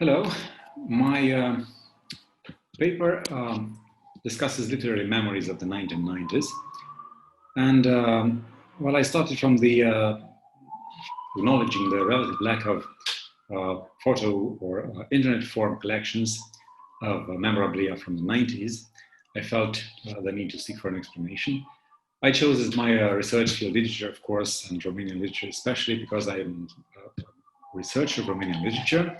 Hello, my paper discusses literary memories of the 1990s. And well, I started from the acknowledging the relative lack of photo or internet form collections of memorabilia from the 90s. I felt the need to seek for an explanation. I chose as my research field literature, of course, and Romanian literature especially, because I am a researcher of Romanian literature.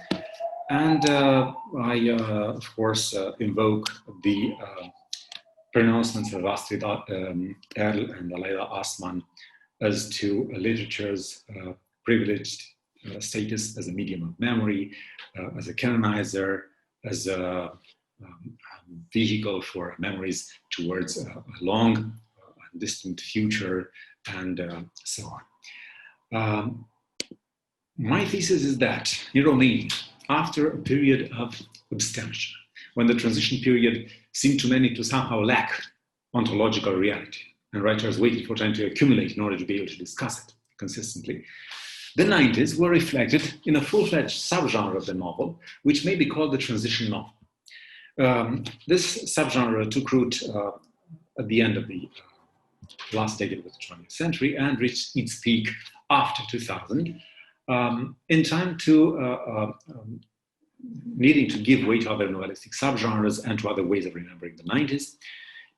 And I, of course, invoke the pronouncements of Astrid Erl and Aleida Assmann as to literature's privileged status as a medium of memory, as a canonizer, as a vehicle for memories towards a long and distant future, and so on. My thesis is that in Romania, after a period of abstention, when the transition period seemed to many to somehow lack ontological reality, and writers waited for time to accumulate in order to be able to discuss it consistently, the 90s were reflected in a full-fledged subgenre of the novel, which may be called the transition novel. This subgenre took root at the end of the last decade of the 20th century and reached its peak after 2000, in time to needing to give way to other novelistic subgenres and to other ways of remembering the 90s.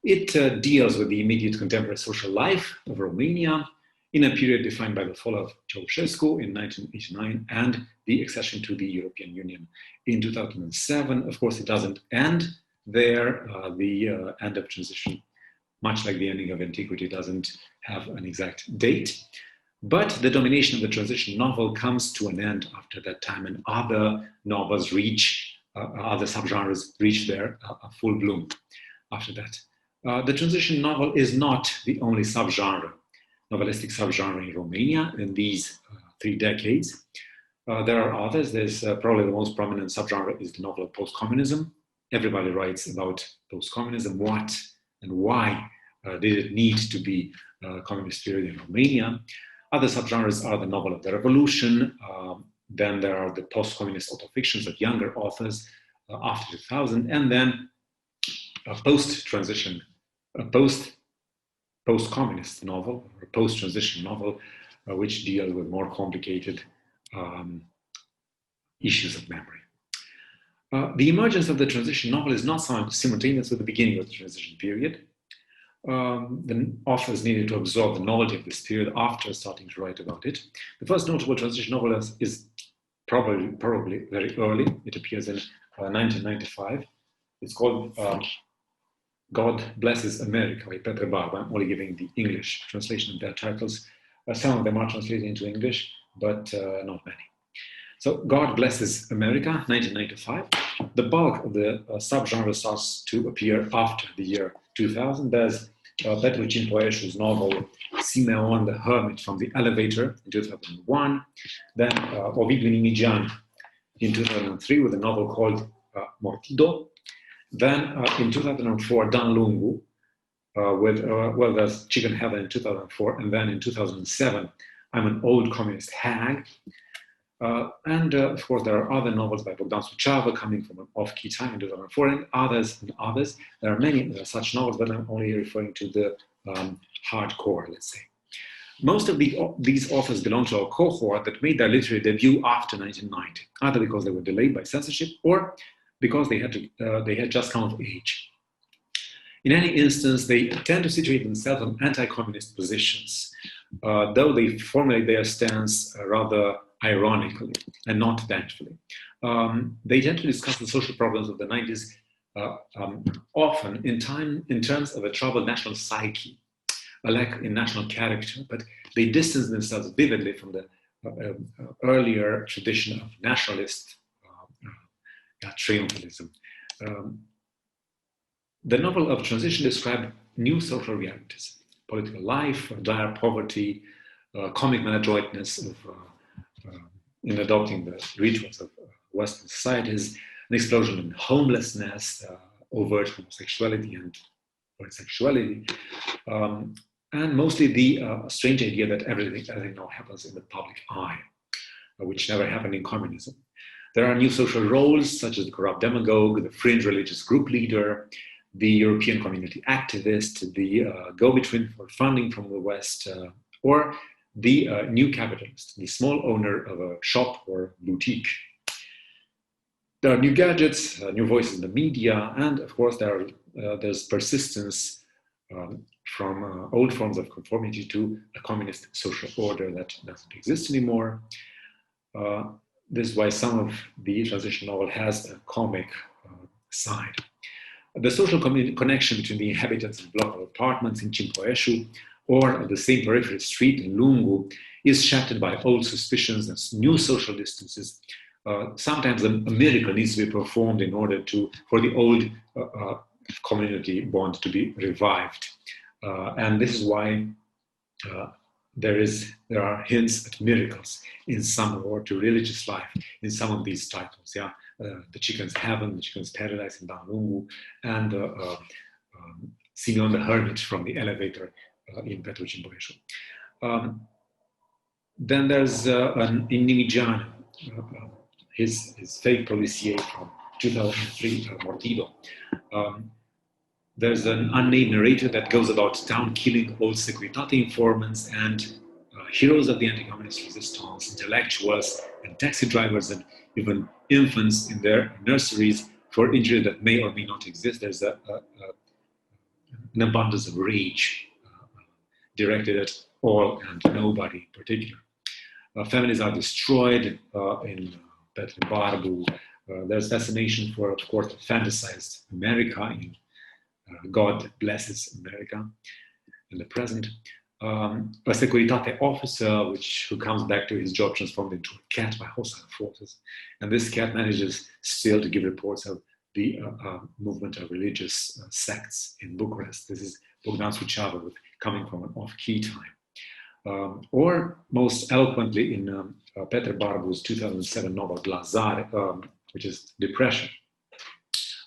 It deals with the immediate contemporary social life of Romania in a period defined by the fall of Ceausescu in 1989 and the accession to the European Union in 2007. Of course, it doesn't end there. The end of transition, much like the ending of antiquity, doesn't have an exact date. But the domination of the transition novel comes to an end after that time, and other novels reach, other subgenres reach their full bloom after that. The transition novel is not the only subgenre, novelistic subgenre in Romania in these 3 decades. There are others. There's probably the most prominent subgenre is the novel of post-communism. Everybody writes about post-communism. What and why did it need to be a communist period in Romania? Other subgenres are the novel of the revolution. Then there are the post-communist autofictions of younger authors after 2000, and then a post-transition, a post-communist novel, or a post-transition novel, which deals with more complicated issues of memory. The emergence of the transition novel is not simultaneous with the beginning of the transition period. The authors needed to absorb the novelty of this period after starting to write about it. The first notable transition novel is probably very early. It appears in 1995. It's called God Blesses America by Petre Barba. I'm only giving the English translation of their titles. Some of them are translated into English, but not many. So God Blesses America, 1995. The bulk of the subgenre starts to appear after the year 2000. There's Petruchin Poeșu's novel Simeon the Hermit from the Elevator in 2001. Then Ovidiu Nimigian in 2003 with a novel called Mortido. Then in 2004, Dan Lungu with, well, there's Chicken Heaven in 2004. And then in 2007, I'm an Old Communist Hag. And of course, there are other novels by Bogdan Suceava coming from an off-key time in 2004, and others and others. There are many such novels, but I'm only referring to the hardcore, let's say. Most of these authors belong to a cohort that made their literary debut after 1990, either because they were delayed by censorship or because they had just come of age. In any instance, they tend to situate themselves on anti-communist positions, though they formulate their stance rather ironically and not vengefully. They tend to discuss the social problems of the 90s often in terms of a troubled national psyche, a lack in national character, but they distance themselves vividly from the earlier tradition of nationalist triumphalism. The novel of transition described new social realities, political life, dire poverty, comic maladroitness of in adopting the rituals of Western societies, an explosion in homelessness, overt homosexuality and sexuality, and mostly the strange idea that everything now happens in the public eye, which never happened in communism. There are new social roles, such as the corrupt demagogue, the fringe religious group leader, the European community activist, the go-between for funding from the West, or the new capitalist, the small owner of a shop or boutique. There are new gadgets, new voices in the media, and of course there's persistence from old forms of conformity to a communist social order that doesn't exist anymore. This is why some of the transition novel has a comic side. The social connection between the inhabitants of block of apartments in Cimpoeșu or the same peripheral street in Lungu is shattered by old suspicions and new social distances. Sometimes a miracle needs to be performed in order for the old community bond to be revived. And this is why there are hints at miracles in some, or to religious life in some of these titles. Yeah, the Chicken's Heaven, the Chicken's Paradise in Dan and Simeon the Hermit from the Elevator in Petru Cimpoeșu. Then there's in Nimigian, his fake policier from 2003, Mortido. There's an unnamed narrator that goes about town killing old Securitate informants and heroes of the anti-communist resistance, intellectuals and taxi drivers and even infants in their nurseries for injuries that may or may not exist. There's an abundance of rage directed at all and nobody in particular. Families are destroyed in Petru Barbu. There's fascination for, of course, the fantasized America in God Blesses America in the present. A Securitate officer who comes back to his job transformed into a cat by hostile forces. And this cat manages still to give reports of the movement of religious sects in Bucharest. This is Bogdan Suceava coming from an off-key time. Or most eloquently in Petru Barbu's 2007 novel Glazare, which is Depression.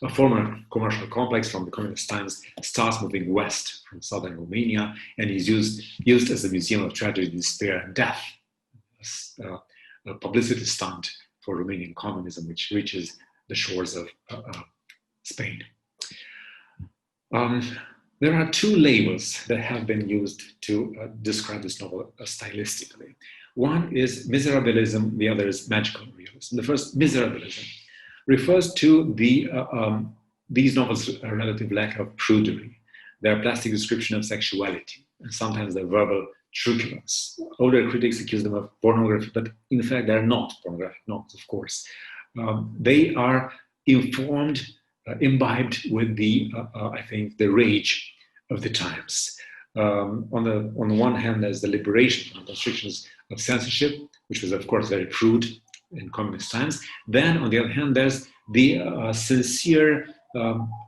A former commercial complex from the communist times starts moving west from southern Romania and is used as a museum of tragedy, despair, and death, a publicity stunt for Romanian communism, which reaches the shores of Spain. There are two labels that have been used to describe this novel stylistically. One is miserabilism, the other is magical realism. The first, miserabilism, refers to these novels' relative lack of prudery, their plastic description of sexuality, and sometimes their verbal truculence. Older critics accuse them of pornography, but in fact they're not pornographic novels, of course. They are informed, imbibed with I think, the rage of the times. On the one hand, there's the liberation from constrictions of censorship, which was, of course, very crude in communist times. Then, on the other hand, there's the sincere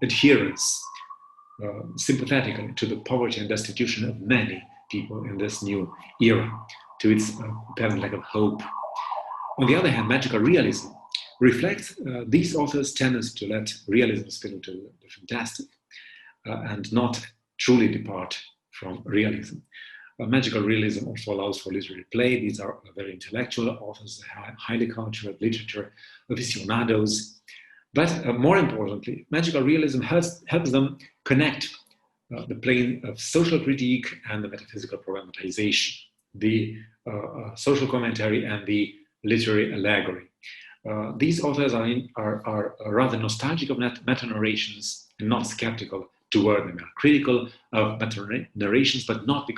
adherence, sympathetically, to the poverty and destitution of many people in this new era, to its apparent lack of hope. On the other hand, magical realism reflects these authors' tendency to let realism spill into the fantastic and not truly depart from realism. Magical realism also allows for literary play. These are very intellectual authors, highly cultured literature aficionados. But more importantly, magical realism helps them connect the plane of social critique and the metaphysical problematization, the social commentary and the literary allegory. These authors are rather nostalgic of meta-narrations and not skeptical toward them. They are critical of meta-narrations, but not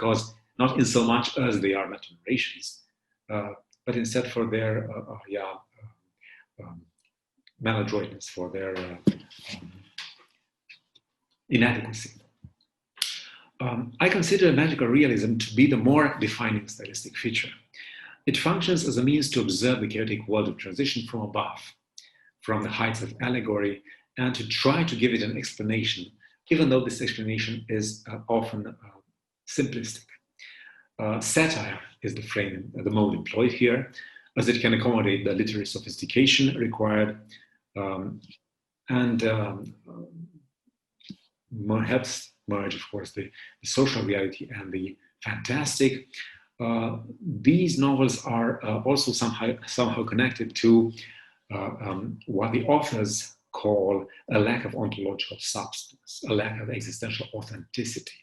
in so much as they are meta-narrations, but instead for their maladroitness, for their inadequacy. I consider magical realism to be the more defining stylistic feature. It functions as a means to observe the chaotic world of transition from above, from the heights of allegory, and to try to give it an explanation, even though this explanation is often simplistic. Satire is the mode employed here, as it can accommodate the literary sophistication required and helps merge, of course, the social reality and the fantastic. These novels are also somehow connected to what the authors call a lack of ontological substance, a lack of existential authenticity.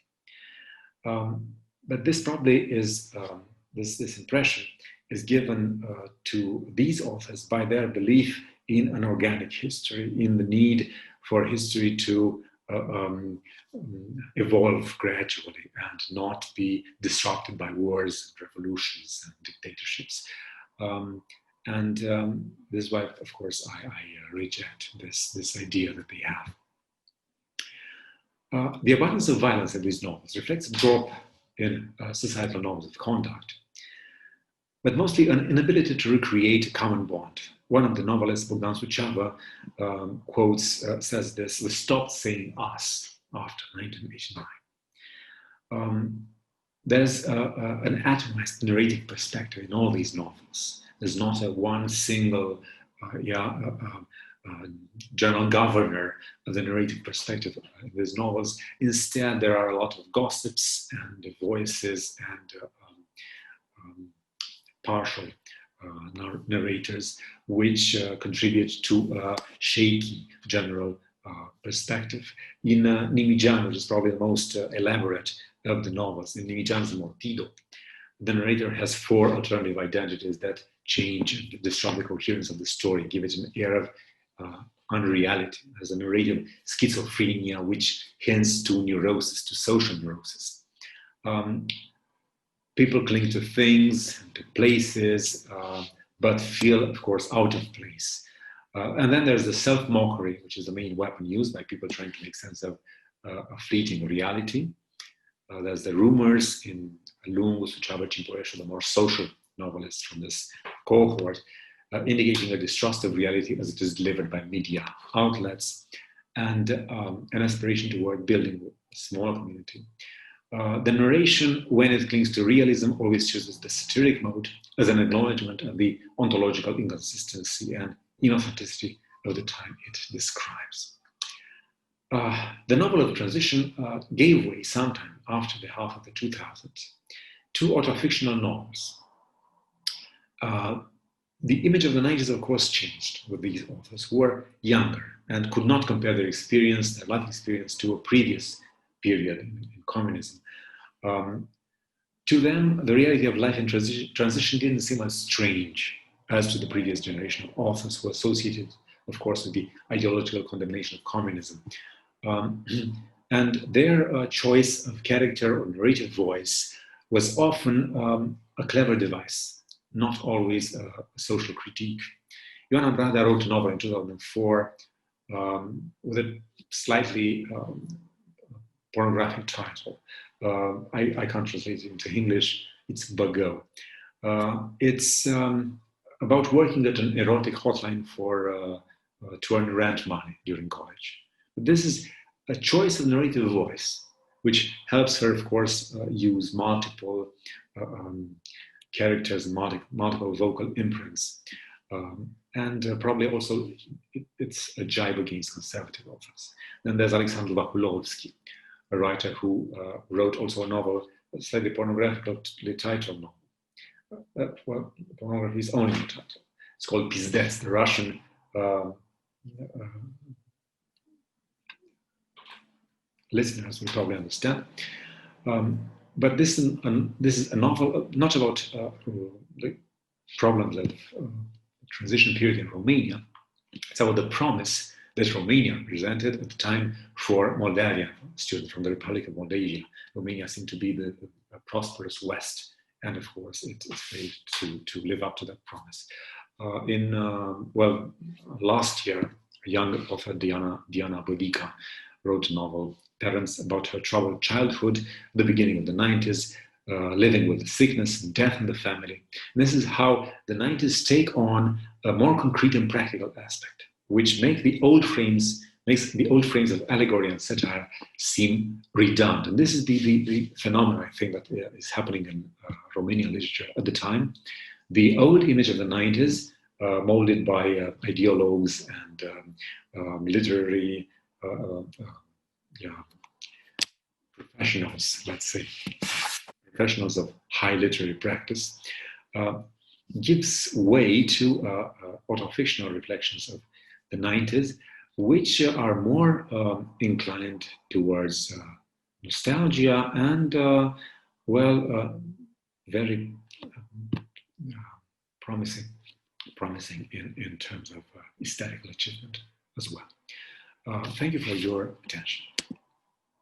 But this probably is, this impression is given to these authors by their belief in an organic history, in the need for history to evolve gradually and not be disrupted by wars, revolutions, and dictatorships. This is why, of course, I reject this idea that they have. The abundance of violence in these novels reflects a drop in societal norms of conduct, but mostly an inability to recreate a common bond. One of the novelists, Bogdan Suceava, says this: "We stopped saying us after 1989. There's an atomized narrative perspective in all these novels. There's not a one single general governor of the narrative perspective in these novels. Instead, there are a lot of gossips and voices and partial narrators, which contribute to a shaky general perspective. In Nimijan, which is probably the most elaborate of the novels, in Nimijan's Mortido, the narrator has four alternative identities that change and disrupt the coherence of the story, give it an air of unreality, as a narrative schizophrenia, which hints to neurosis, to social neurosis. People cling to things, to places, but feel, of course, out of place. And then there's the self-mockery, which is the main weapon used by people trying to make sense of a fleeting reality. There's the rumors in Lungu, Suceava, Cimporescu, the more social novelists from this cohort, indicating a distrust of reality as it is delivered by media outlets, and an aspiration toward building a smaller community. The narration, when it clings to realism, always chooses the satiric mode as an acknowledgement of the ontological inconsistency and inauthenticity of the time it describes. The novel of transition gave way sometime after the half of the 2000s to autofictional novels. The image of the 90s, of course, changed with these authors who were younger and could not compare their experience, their life experience, to a previous period in communism. To them, the reality of life in transition didn't seem as strange as to the previous generation of authors who associated, of course, with the ideological condemnation of communism. And their choice of character or narrative voice was often a clever device, not always a social critique. Ioan Brada wrote a novel in 2004 with a slightly pornographic title. I can't translate it into English. It's Bago. It's about working at an erotic hotline to earn rent money during college. But this is a choice of narrative voice, which helps her, of course, use multiple characters and multiple vocal imprints. And probably also it's a jibe against conservative authors. Then there's Alexandru Vakulovski, a writer who wrote also a novel, a slightly pornographically titled novel. Well, pornography is only the title. It's called Pizdets, the Russian listeners will probably understand. But this is a novel not about the problems of transition period in Romania. It's about the promise that Romania presented at the time for Moldavia students from the Republic of Moldavia. Romania seemed to be the prosperous West, and of course it failed to live up to that promise. Last year, a young author, Diana Bodica, wrote a novel, Parents, about her troubled childhood, the beginning of the 90s, living with sickness and death in the family. And this is how the 90s take on a more concrete and practical aspect, which makes the old frames of allegory and satire seem redundant. And this is the phenomenon, I think, that is happening in Romanian literature at the time. The old image of the 90s, molded by ideologues and literary professionals, let's say, professionals of high literary practice, gives way to autofictional reflections of the 90s, which are more inclined towards nostalgia and, very promising in terms of aesthetical achievement as well. Thank you for your attention.